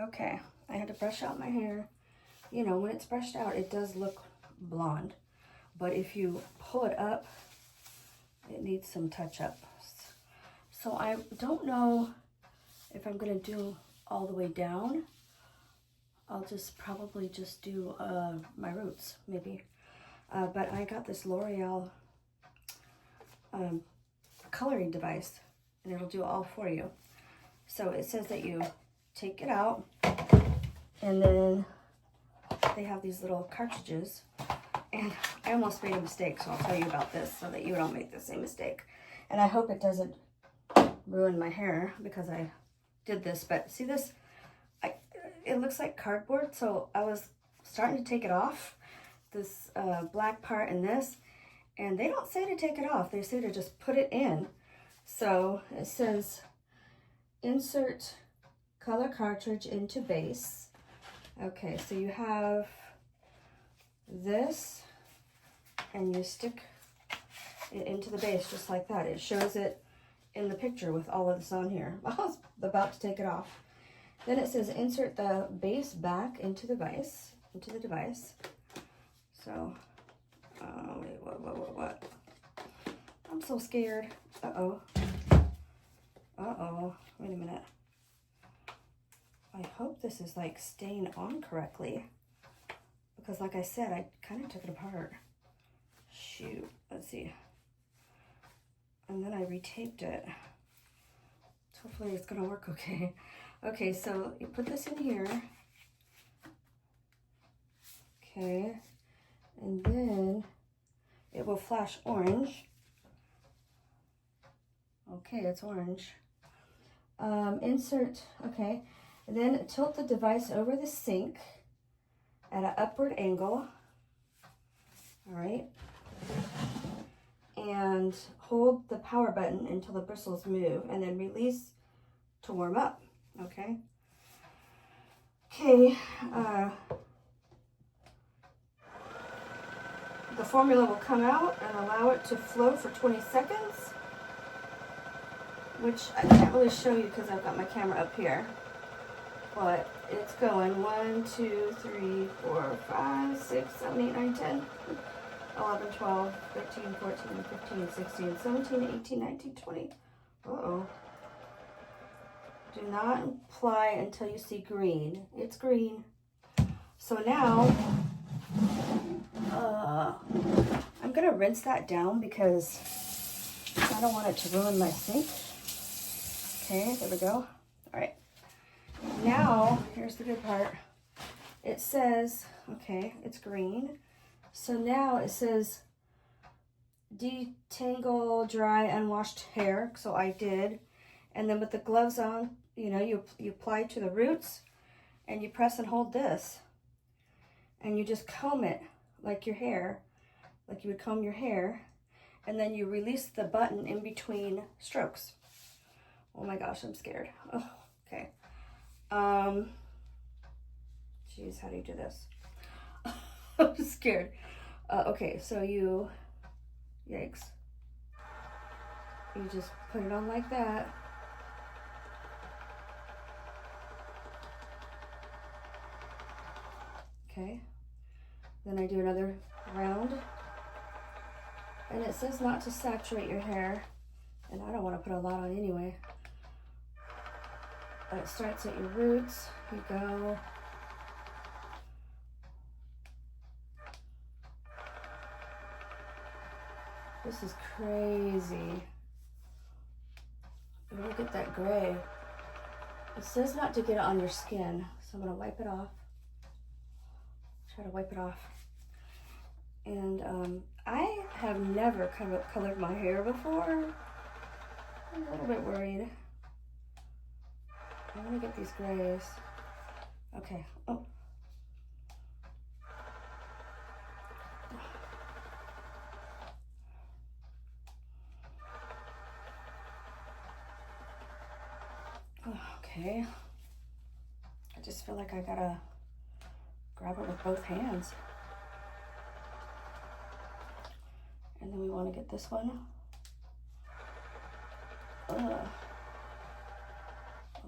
Okay, I had to brush out my hair. You know, when it's brushed out, it does look blonde. But if you pull it up, it needs some touch-up. So I don't know if I'm gonna do all the way down. I'll just probably just do my roots, maybe. But I got this L'Oreal coloring device, and it'll do it all for you. So it says that you take it out, and then they have these little cartridges. And I almost made a mistake, so I'll tell you about this so that you don't make the same mistake. And I hope it doesn't ruin my hair because I did this. But see this? It looks like cardboard, so I was starting to take it off, this black part and this, and they don't say to take it off. They say to just put it in. So it says, insert color cartridge into base. Okay, so you have this, and you stick it into the base just like that. It shows it in the picture with all of this on here. I was about to take it off. Then it says insert the base back into the device. So, wait, what? I'm so scared. Uh-oh. Wait a minute. I hope this is like staying on correctly. Because like I said, I kind of took it apart. Shoot, let's see. And then I retaped it. Hopefully it's gonna work okay. Okay, so you put this in here. Okay, and then it will flash orange. Okay, it's orange. Insert, okay. And then tilt the device over the sink at an upward angle. All right. And hold the power button until the bristles move, and then release to warm up. Okay. Okay. The formula will come out and allow it to flow for 20 seconds, which I can't really show you because I've got my camera up here. But it's going 1, 2, 3, 4, 5, 6, 7, 8, 9, 10, 11, 12, 13, 14, 15, 16, 17, 18, 19, 20. Uh-oh. Do not apply until you see green. It's green. So now, I'm going to rinse that down because I don't want it to ruin my sink. Okay, there we go. All right. Now, here's the good part. It says, okay, it's green. So now it says detangle dry unwashed hair. So I did. And then with the gloves on, you know, you apply to the roots and you press and hold this. And you just comb it like your hair, like you would comb your hair. And then you release the button in between strokes. Oh my gosh, I'm scared. Oh, okay. Geez, how do you do this? I'm scared. Okay, so yikes. You just put it on like that. Okay. Then I do another round. And it says not to saturate your hair. And I don't want to put a lot on anyway. But it starts at your roots. You go. This is crazy. Look at that gray. It says not to get it on your skin, so I'm gonna wipe it off. Try to wipe it off. And I have never colored my hair before. I'm a little bit worried. I wanna get these grays. Okay, oh. Okay, I just feel like I gotta grab it with both hands. And then we want to get this one a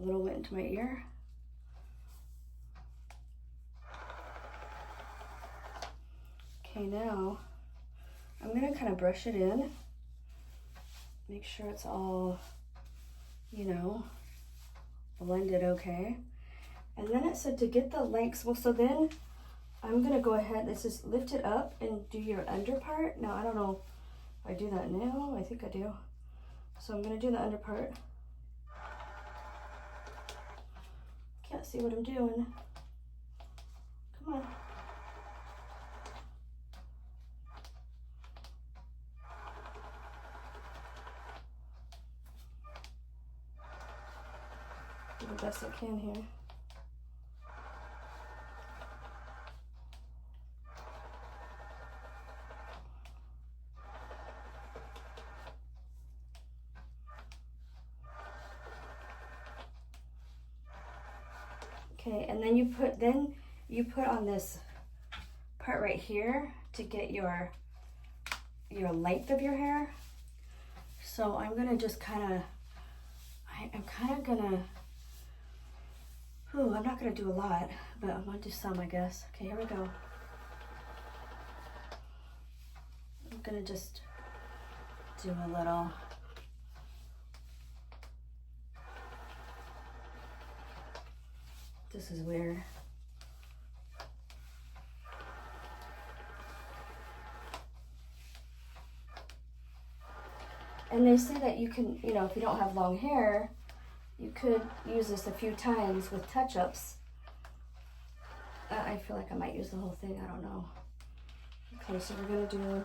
little bit into my ear. Okay, now I'm gonna kind of brush it in. Make sure it's all, you know, blended okay. And then it said to get the lengths. Well, so then I'm gonna go ahead, this is lift it up and do your under part. Now, I don't know if I do that now. I think I do. So I'm gonna do the under part. Can't see what I'm doing. Come on. Do the best I can here. Okay, and then you put on this part right here to get your length of your hair. So I'm gonna just kind of, I'm kind of gonna, I'm not gonna do a lot, but I'm gonna do some, I guess. Okay, here we go. I'm gonna just do a little. This is weird. And they say that you can, you know, if you don't have long hair, you could use this a few times with touch-ups. I feel like I might use the whole thing, I don't know. Okay, so we're gonna do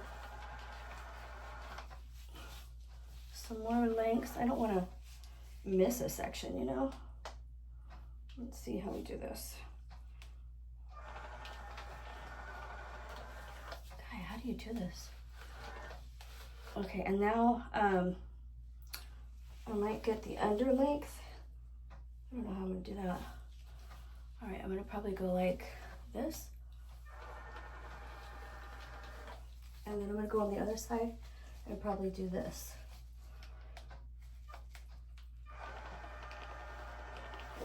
some more lengths. I don't wanna miss a section, you know? Let's see how we do this. Guy, how do you do this? Okay, and now I might get the under length. I don't know how I'm gonna do that. All right, I'm gonna probably go like this. And then I'm gonna go on the other side and probably do this.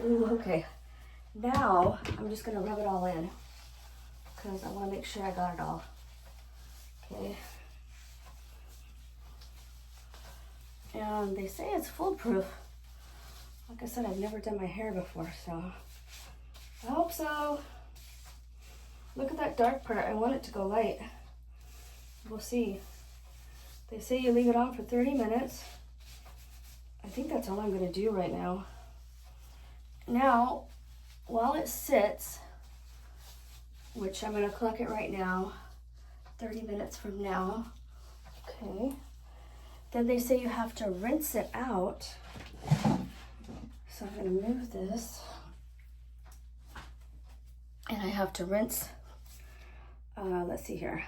Ooh, okay. Now I'm just gonna rub it all in because I wanna make sure I got it all. Okay. And they say it's foolproof. Like I said, I've never done my hair before, so I hope so. Look at that dark part. I want it to go light. We'll see. They say you leave it on for 30 minutes. I think that's all I'm gonna do right now. Now, while it sits, which I'm gonna collect it right now, 30 minutes from now, okay. Then they say you have to rinse it out. So I'm gonna move this. And I have to rinse, let's see here.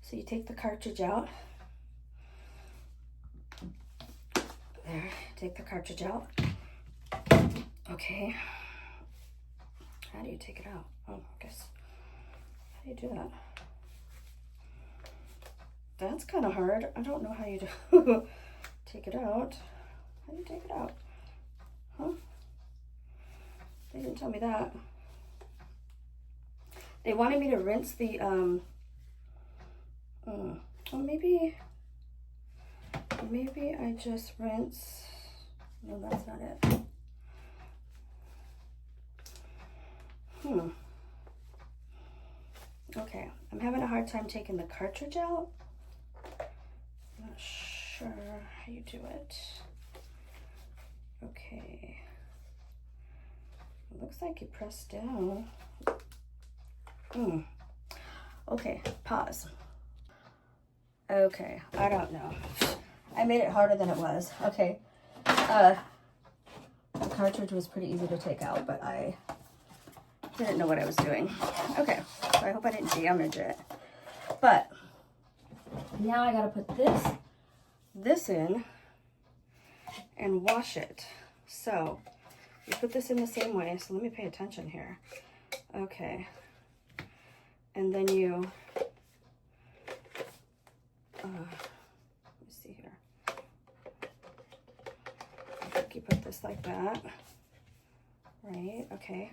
So you take the cartridge out. There, take the cartridge out. Okay. How do you take it out? Oh, I guess, how do you do that? That's kind of hard. I don't know how you do take it out. How do you take it out? Huh? They didn't tell me that. They wanted me to rinse the, well, maybe I just rinse. No, that's not it. Okay, I'm having a hard time taking the cartridge out. I'm not sure how you do it. Okay. It looks like you press down. Okay, pause. Okay, I don't know. I made it harder than it was. Okay. The cartridge was pretty easy to take out, but I didn't know what I was doing. Okay, so I hope I didn't damage it. But now I gotta put this in and wash it. So you put this in the same way. So let me pay attention here. Okay. And then you, let me see here. I think you put this like that. Right, okay.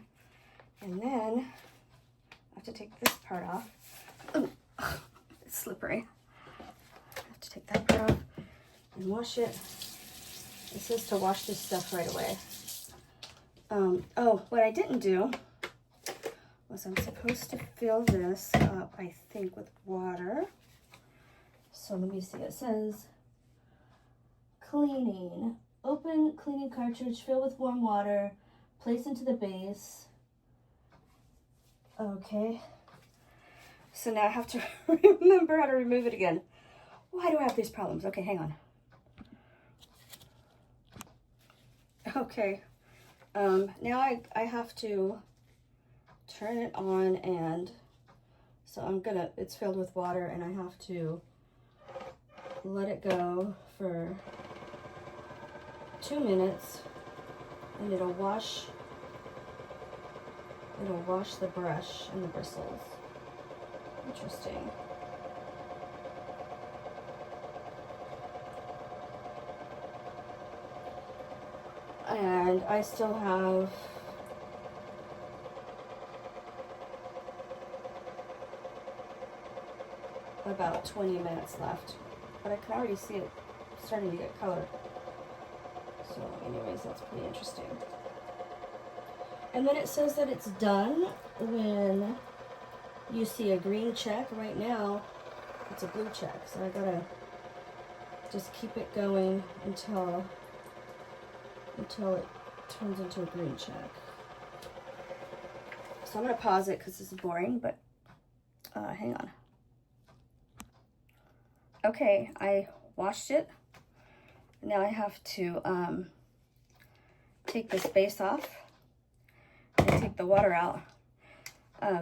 And then I have to take this part off. It's slippery. I have to take that part off and wash it. It says to wash this stuff right away. Oh, what I didn't do was I'm supposed to fill this up, I think, with water. So let me see. It says cleaning. Open cleaning cartridge, fill with warm water, place into the base. Okay. So now I have to remember how to remove it again. Why do I have these problems? Okay, hang on. Okay. Now I have to turn it on, and so it's filled with water, and I have to let it go for 2 minutes, and it'll wash the brush and the bristles. Interesting. And I still have about 20 minutes left, but I can already see it starting to get colored. So anyways, that's pretty interesting. And then it says that it's done when you see a green check. Right now it's a blue check, so I gotta just keep it going until it turns into a green check. So I'm gonna pause it because this is boring, but hang on. Okay, I washed it. Now I have to take this base off and take the water out,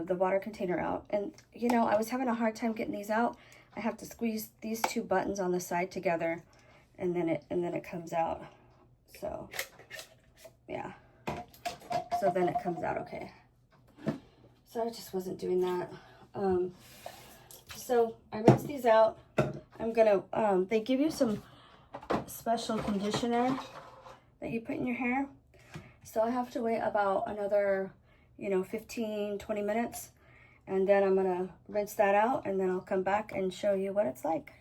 the water container out. And you know, I was having a hard time getting these out. I have to squeeze these two buttons on the side together, and then it comes out. So yeah, so then it comes out okay. So I just wasn't doing that. So I rinse these out. I'm gonna, they give you some special conditioner that you put in your hair. So I have to wait about another, 15-20 minutes, and then I'm gonna rinse that out, and then I'll come back and show you what it's like.